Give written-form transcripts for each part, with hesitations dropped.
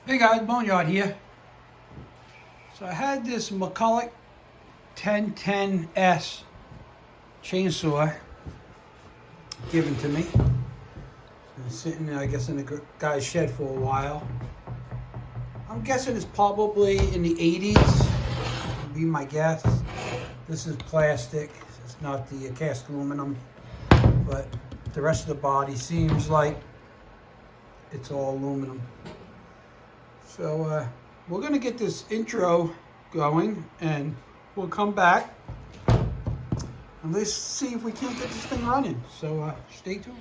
Hey guys, Boneyard here. So I had this McCulloch 1010S chainsaw given to me. It's sitting, I guess, in the guy's shed for a while. I'm guessing it's probably in the 80s, would be my guess. This is plastic, it's not the cast aluminum, but the rest of the body seems like it's all aluminum. So we're gonna get this intro going and we'll come back and let's see if we can't get this thing running. So stay tuned.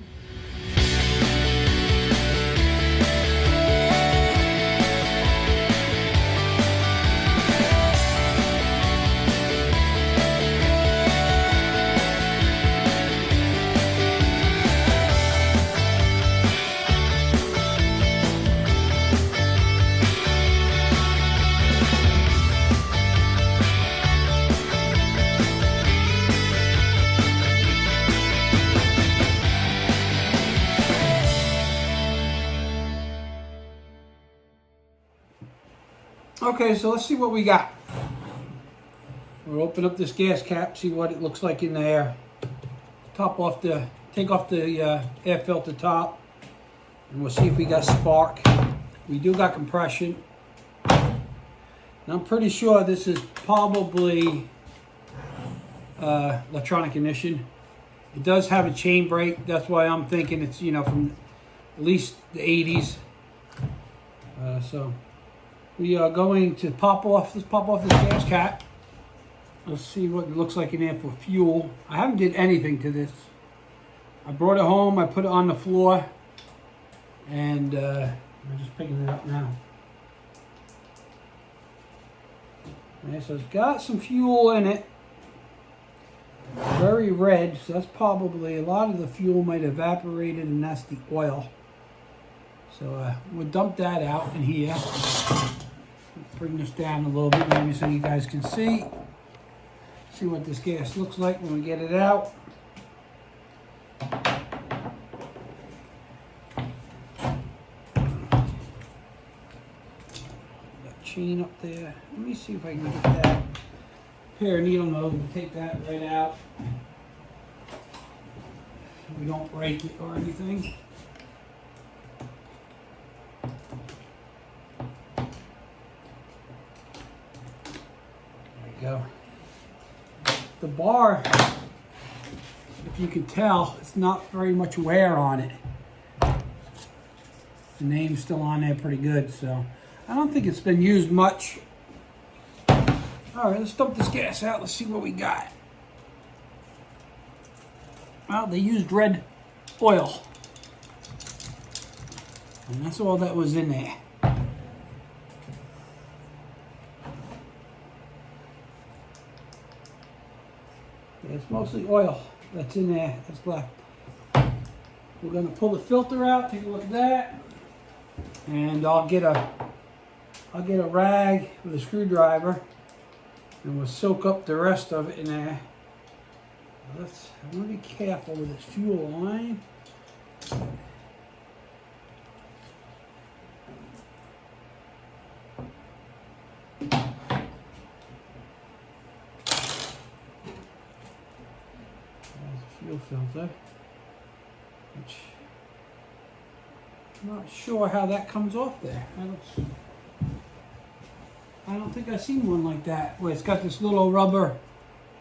Okay, so let's see what we got. We'll open up this gas cap, see what it looks like in there. Take off the air filter top, and we'll see if we got spark. We do got compression. And I'm pretty sure this is probably electronic ignition. It does have a chain brake. That's why I'm thinking it's, from at least the 80s. So we are going to let's pop off this gas cap. Let's see what it looks like in there for fuel. I haven't did anything to this. I brought it home, I put it on the floor, and I'm just picking it up now. Okay, so it's got some fuel in it. Very red, so that's probably, a lot of the fuel might have evaporated, and that's the oil. So we'll dump that out in here. Bring this down a little bit maybe so you guys can see what this gas looks like when we get it out. That chain up there. Let me see if I can get that pair of needle nose and take that right out so we don't break it or anything. Go. The bar, if you can tell, it's not very much wear on it. The name's still on there pretty good, so I don't think it's been used much. All right, let's dump this gas out. Let's see what we got. Well, they used red oil, and that's all that was in there. It's mostly oil that's in there that's left. We're going to pull the filter out, take a look at that, and I'll get a rag with a screwdriver, and we'll soak up the rest of it in there. I'm going to be careful with this fuel line. Fuel filter, which I'm not sure how that comes off there. I don't think I've seen one like that where it's got this little rubber,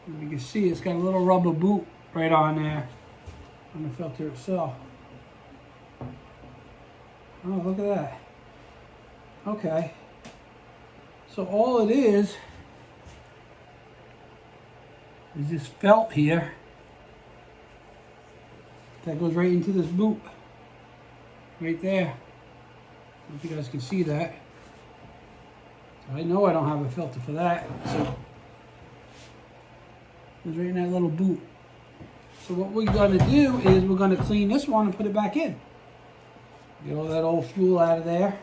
if you can see, it's got a little rubber boot right on there on the filter itself. Oh, look at that. Okay, so all it is this felt here that goes right into this boot, right there. I don't know if you guys can see that. I know I don't have a filter for that, so it goes right in that little boot. So what we're going to do is we're going to clean this one and put it back in. Get all that old fuel out of there.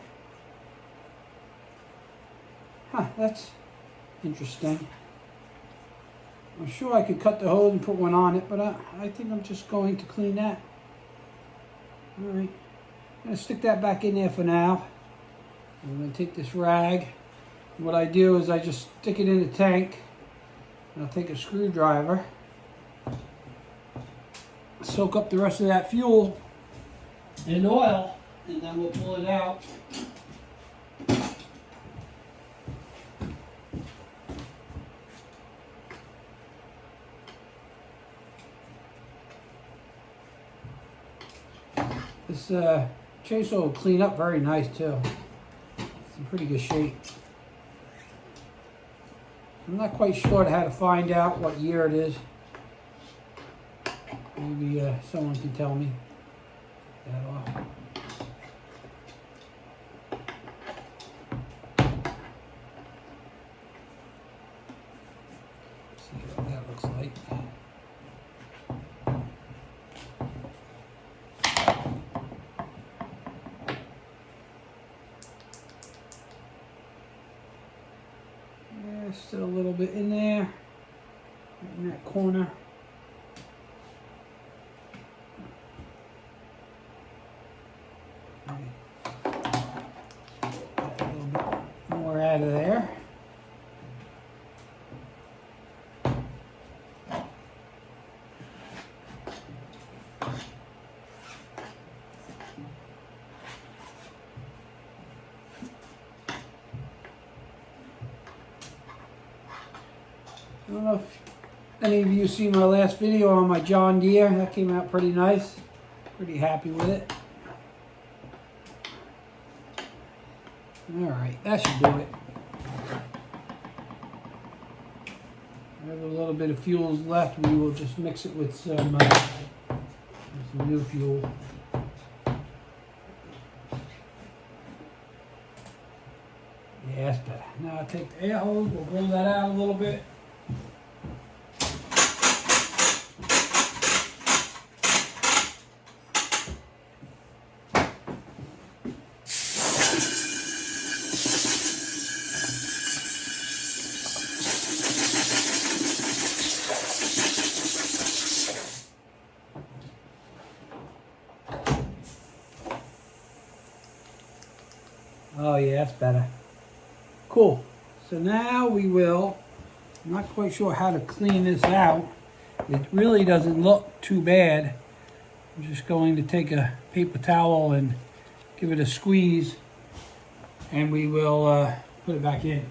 Huh, that's interesting. I'm sure I could cut the hose and put one on it, but I think I'm just going to clean that. All right. I'm going to stick that back in there for now. I'm going to take this rag. What I do is I just stick it in the tank. And I'll take a screwdriver, soak up the rest of that fuel in oil, and then we'll pull it out. This chainsaw will clean up very nice too. It's in pretty good shape. I'm not quite sure how to find out what year it is. Maybe someone can tell me that off. See what that looks like. Still a little bit in there, in that corner. Get a little bit more out of there. I don't know if any of you see my last video on my John Deere. That came out pretty nice. Pretty happy with it. Alright, that should do it. Whatever little bit of fuel is left, we will just mix it with some new fuel. Yeah, that's better. Now I'll take the air hose, we'll blow that out a little bit. Oh yeah, that's better. Cool. So now we will, I'm not quite sure how to clean this out. It really doesn't look too bad. I'm just going to take a paper towel and give it a squeeze, and we will put it back in.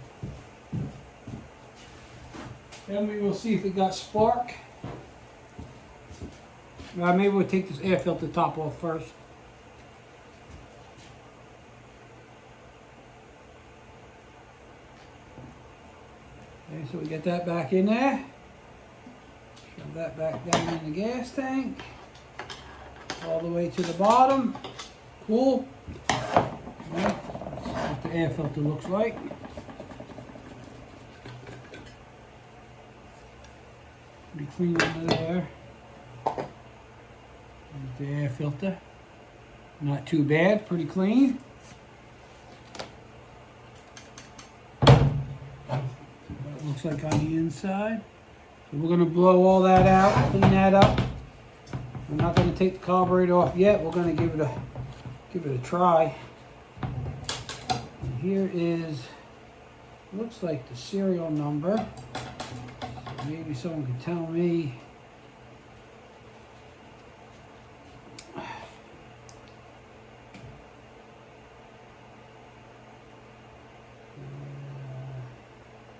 Then we will see if it got spark. Maybe we'll take this air filter top off first. Okay, so we get that back in there. Shove that back down in the gas tank. All the way to the bottom. Cool. Okay, let's see what the air filter looks like. Pretty clean under there. There's the air filter. Not too bad, pretty clean. Looks like on the inside. So we're going to blow all that out, clean that up. We're not going to take the carburetor off yet. We're going to give it a try. And here is, looks like the serial number. So maybe someone could tell me.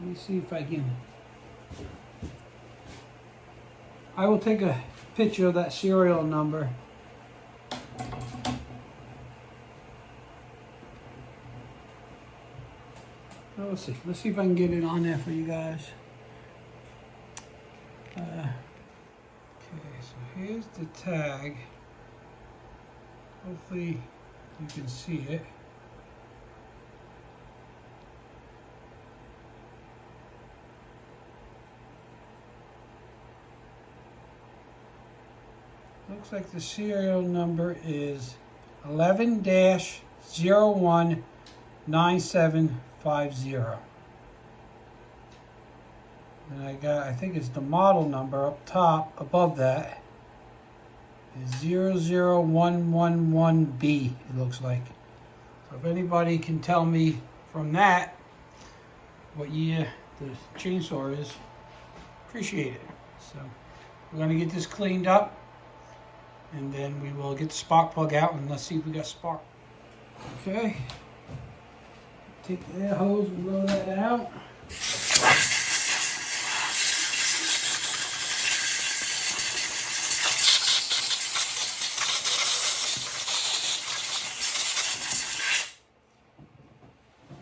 Let me see if I can. I will take a picture of that serial number. Oh, let's see. Let's see if I can get it on there for you guys. Okay, so here's the tag. Hopefully you can see it. Looks like the serial number is 11-019750. And I think it's the model number up top, above that, is 00111B, it looks like. So if anybody can tell me from that what year the chainsaw is, appreciate it. So we're going to get this cleaned up, and then we will get the spark plug out, and let's see if we got spark. Okay, take the air hose and blow that out.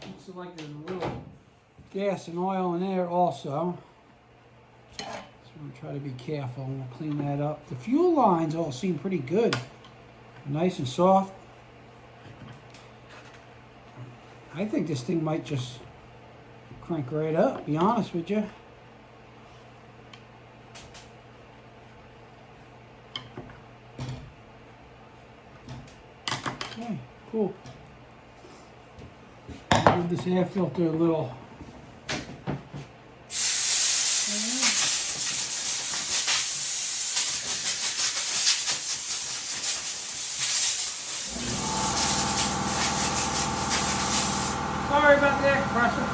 Looks like there's a little gas and oil in there also. So I'm going to try to be careful and we'll clean that up. The fuel lines all seem pretty good. Nice and soft. I think this thing might just crank right up, be honest with you. Okay, cool. Give this air filter a little. Sorry about the air compressor.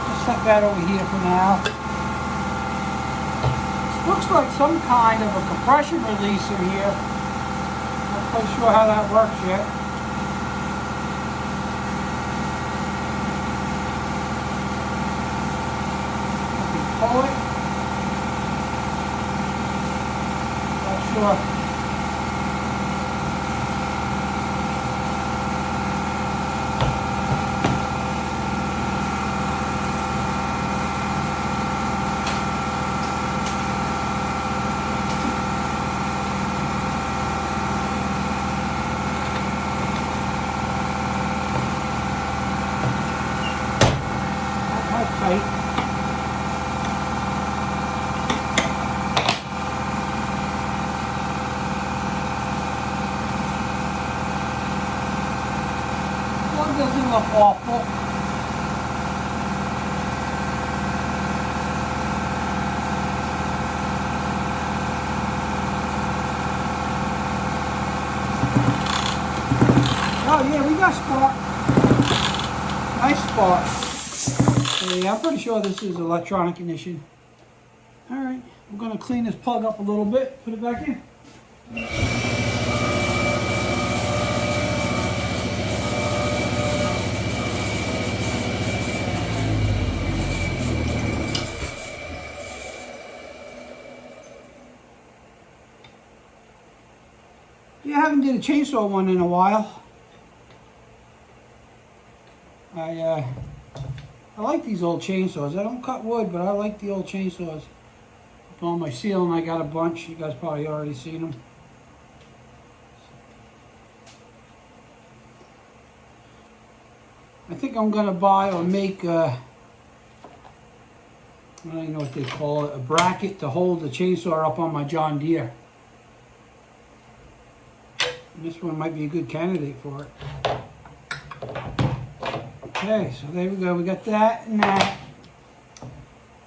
Just set that over here for now. This looks like some kind of a compression releaser here. Not quite sure how that works yet. Pull it. Not sure. Tight. One doesn't look awful. Oh yeah, we got spark. Nice spark. Yeah, I'm pretty sure this is electronic ignition. Alright, I'm going to clean this plug up a little bit, put it back in. Yeah, I haven't did a chainsaw one in a while. I like these old chainsaws. I don't cut wood, but I like the old chainsaws. Up on my ceiling, I got a bunch. You guys probably already seen them. I think I'm going to buy or make I don't even know what they call it, a bracket to hold the chainsaw up on my John Deere. And this one might be a good candidate for it. Okay, so there we go. We got that and that.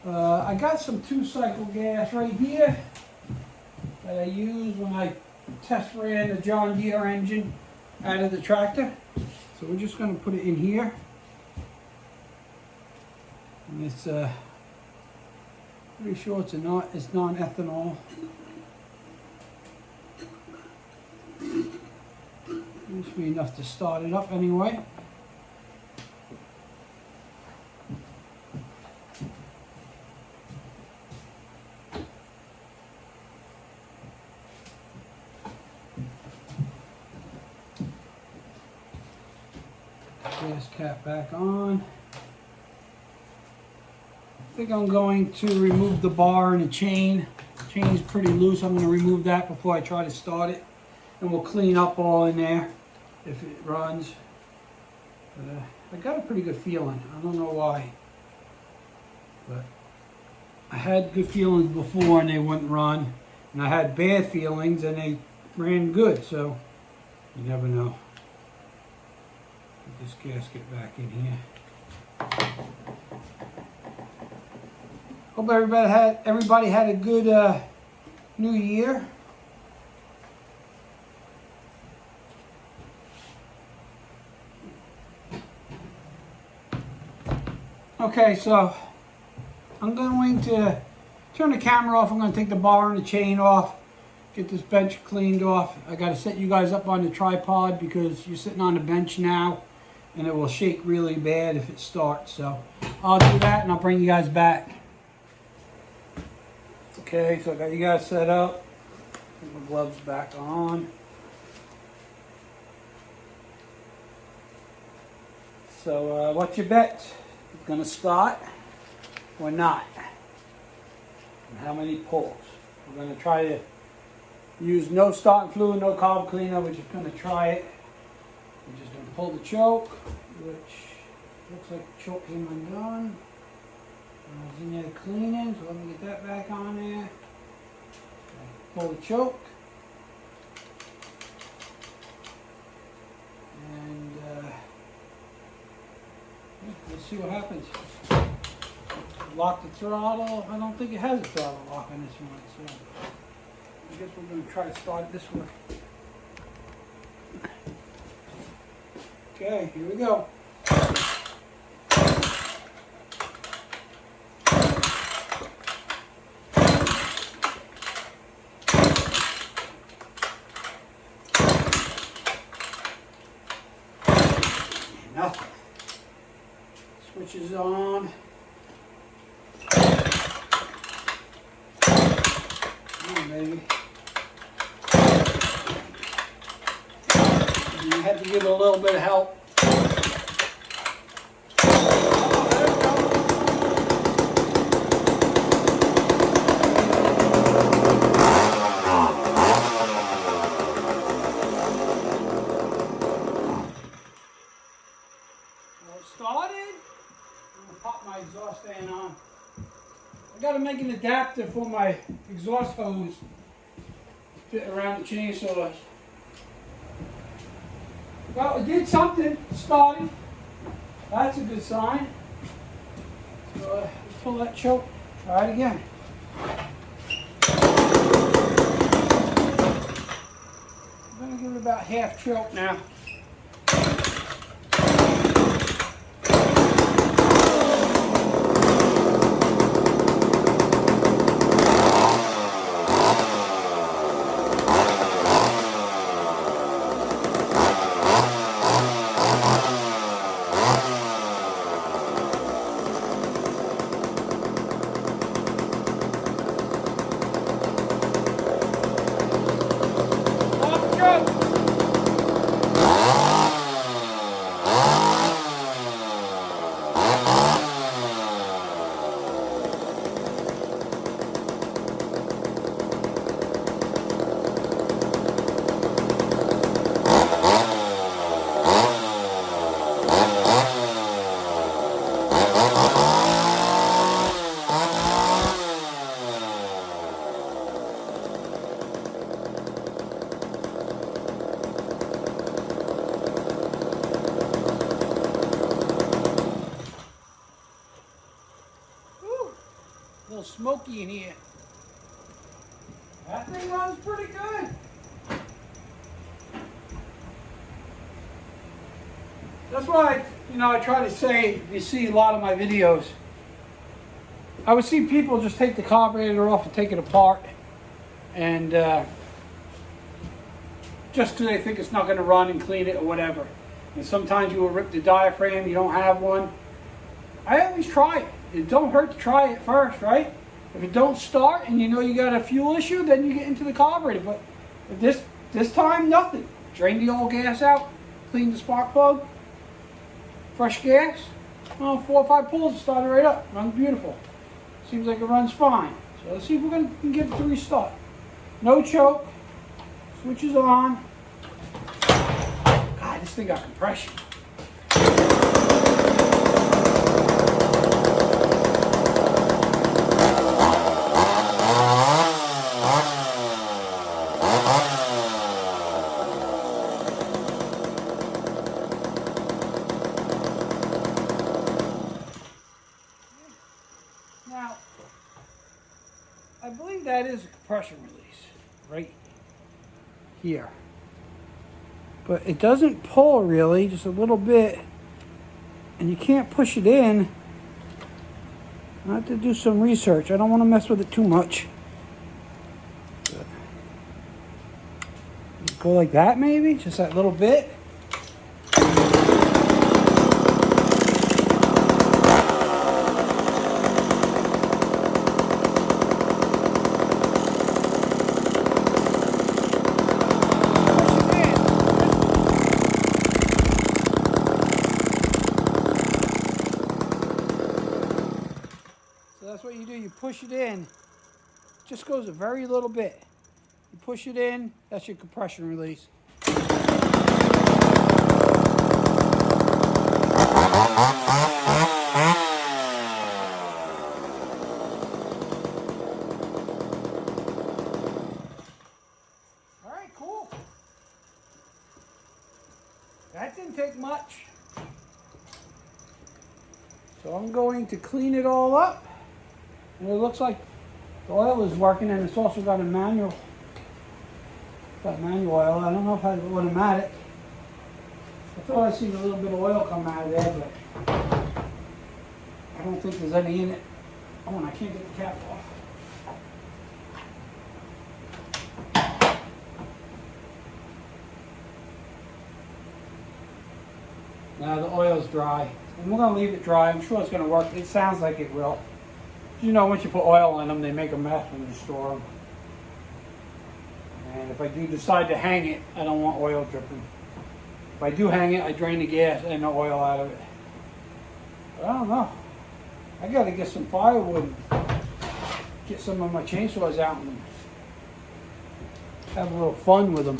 I got some 2-cycle gas right here that I use when I test ran the John Deere engine out of the tractor. So we're just going to put it in here. And it's pretty sure it's non-ethanol. This should be enough to start it up anyway. Gas cap back on. I think I'm going to remove the bar and the chain. The chain is pretty loose. I'm going to remove that before I try to start it. And we'll clean up all in there if it runs. But, I got a pretty good feeling. I don't know why. But I had good feelings before and they wouldn't run. And I had bad feelings and they ran good. So you never know. Put this gasket back in here. Hope everybody had a good New Year. Okay, so I'm going to turn the camera off. I'm going to take the bar and the chain off, get this bench cleaned off. I got to set you guys up on the tripod because you're sitting on the bench now and it will shake really bad if it starts. So I'll do that and I'll bring you guys back. Okay, so I got you guys set up. Put my gloves back on. So what's your bet? Going to start or not? And how many pulls? We're going to try to use no starting fluid, no carb cleaner. We're just going to try it. We're just going to pull the choke, which looks like the choke came undone. I was in there cleaning, so let me get that back on there. Pull the choke. And let's see what happens. Lock the throttle. I don't think it has a throttle lock on this one, so I guess we're going to try to start it this way. Okay, here we go. Nothing. Switch is on. Come on, baby. You have to give it a little bit of help. Started. I'm going to pop my exhaust fan on. I got to make an adapter for my exhaust hose to fit around the chainsaws. Well, it did something. It started. That's a good sign. So let's pull that choke. Try it again. I'm going to give it about half choke now. A little smoky in here. That thing runs pretty good. That's why, I try to say, if you see a lot of my videos, I would see people just take the carburetor off and take it apart, and just because they think it's not going to run and clean it or whatever. And sometimes you will rip the diaphragm, you don't have one. I always try it. It don't hurt to try it first, right? If it don't start and you got a fuel issue, then you get into the carburetor. But this time, nothing. Drain the old gas out, clean the spark plug, fresh gas. 4 or 5 pulls, it started right up. Runs beautiful. Seems like it runs fine. So let's see if we can get it to restart. No choke. Switch is on. God, this thing got compression. Now, I believe that is a compression release. right here. But it doesn't pull really, just a little bit. And you can't push it in. I have to do some research. I don't want to mess with it too much. Go like that maybe, just that little bit. So that's what you do, you push it in. It just goes a very little bit. You push it in, that's your compression release. Alright, cool. That didn't take much. So I'm going to clean it all up. And it looks like the oil is working, and it's also got a manual. Got manual oil. I don't know if I want to mat it. I thought I seen a little bit of oil come out of there, but I don't think there's any in it. Oh, and I can't get the cap off. Now the oil's dry, and we're going to leave it dry. I'm sure it's going to work. It sounds like it will. You know, once you put oil in them, they make a mess when you store them. And if I do decide to hang it, I don't want oil dripping. If I do hang it, I drain the gas and the oil out of it. But I don't know. I got to get some firewood, get some of my chainsaws out and have a little fun with them.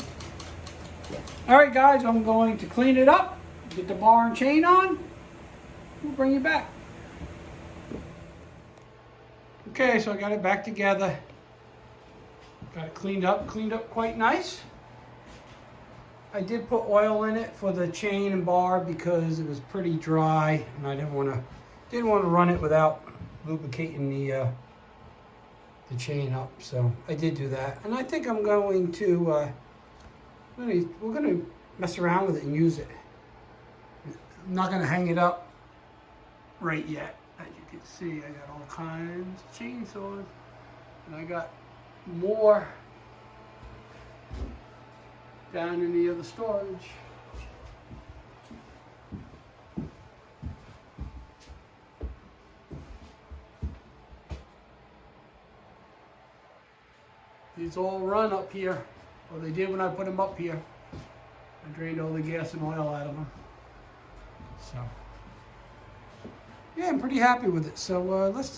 All right, guys, I'm going to clean it up, get the bar and chain on. We'll bring you back. Okay, so I got it back together. Got it cleaned up quite nice. I did put oil in it for the chain and bar because it was pretty dry, and I didn't want to run it without lubricating the chain up. So I did do that, and I think I'm going to we're gonna mess around with it and use it. I'm not gonna hang it up right yet. As you can see, I got all kinds of chainsaws, and I got more down in the other storage. These all run up here, or they did when I put them up here. I drained all the gas and oil out of them. So yeah, I'm pretty happy with it. So let's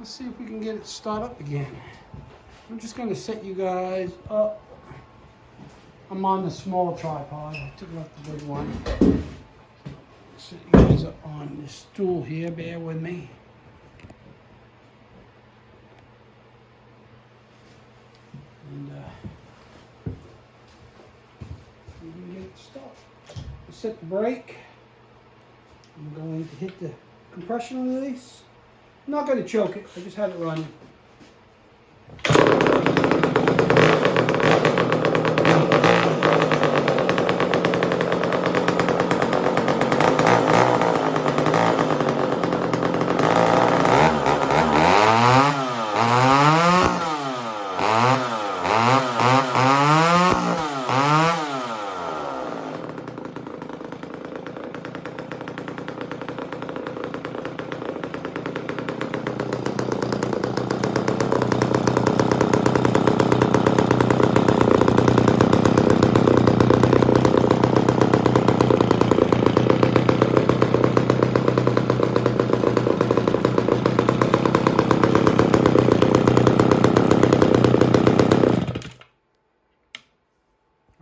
see if we can get it start up again. I'm just going to set you guys up. I'm on the small tripod. I took off the big one. Set you guys up on this stool here. Bear with me. And we can get it started. Set the brake. I'm going to hit the compression release. I'm not going to choke it, I just have it running.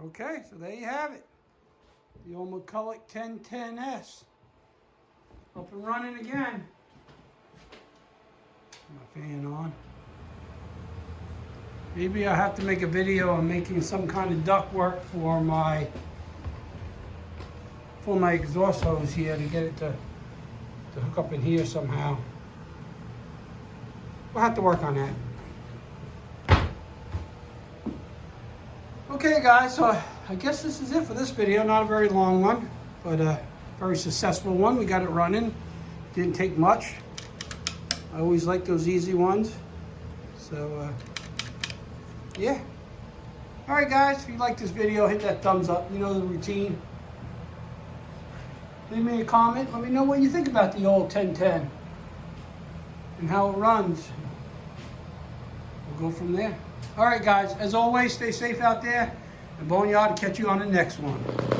Okay, so there you have it. The old McCulloch 1010S. Up and running again. My fan on. Maybe I have to make a video on making some kind of ductwork for my exhaust hose here to get it to hook up in here somehow. we'll have to work on that. Okay guys, so I guess this is it for this video. Not a very long one, but a very successful one. We got it running. Didn't take much. I always like those easy ones. So yeah. All right guys, if you like this video, hit that thumbs up. You know the routine. Leave me a comment. Let me know what you think about the old 1010 and how it runs. We'll go from there. All right guys, as always, stay safe out there, and boneyard to catch you on the next one.